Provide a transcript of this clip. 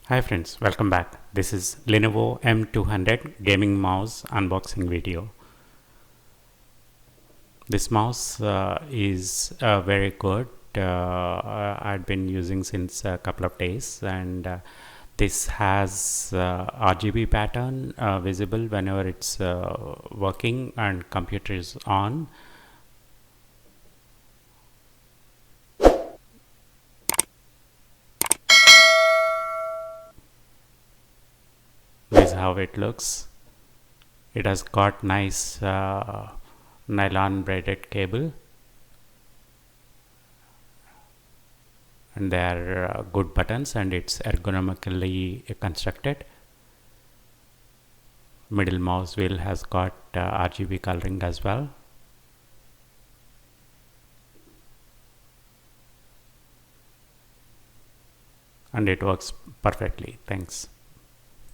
Hi friends, welcome back. This is Lenovo M200 gaming mouse unboxing video. This mouse is very good. I've been using since a couple of days, and this has RGB pattern visible whenever it's working and computer is on. This is how it looks. It has got nice nylon braided cable, and they are good buttons, and it's ergonomically constructed. Middle mouse wheel has got RGB coloring as well. And it works perfectly. Thanks.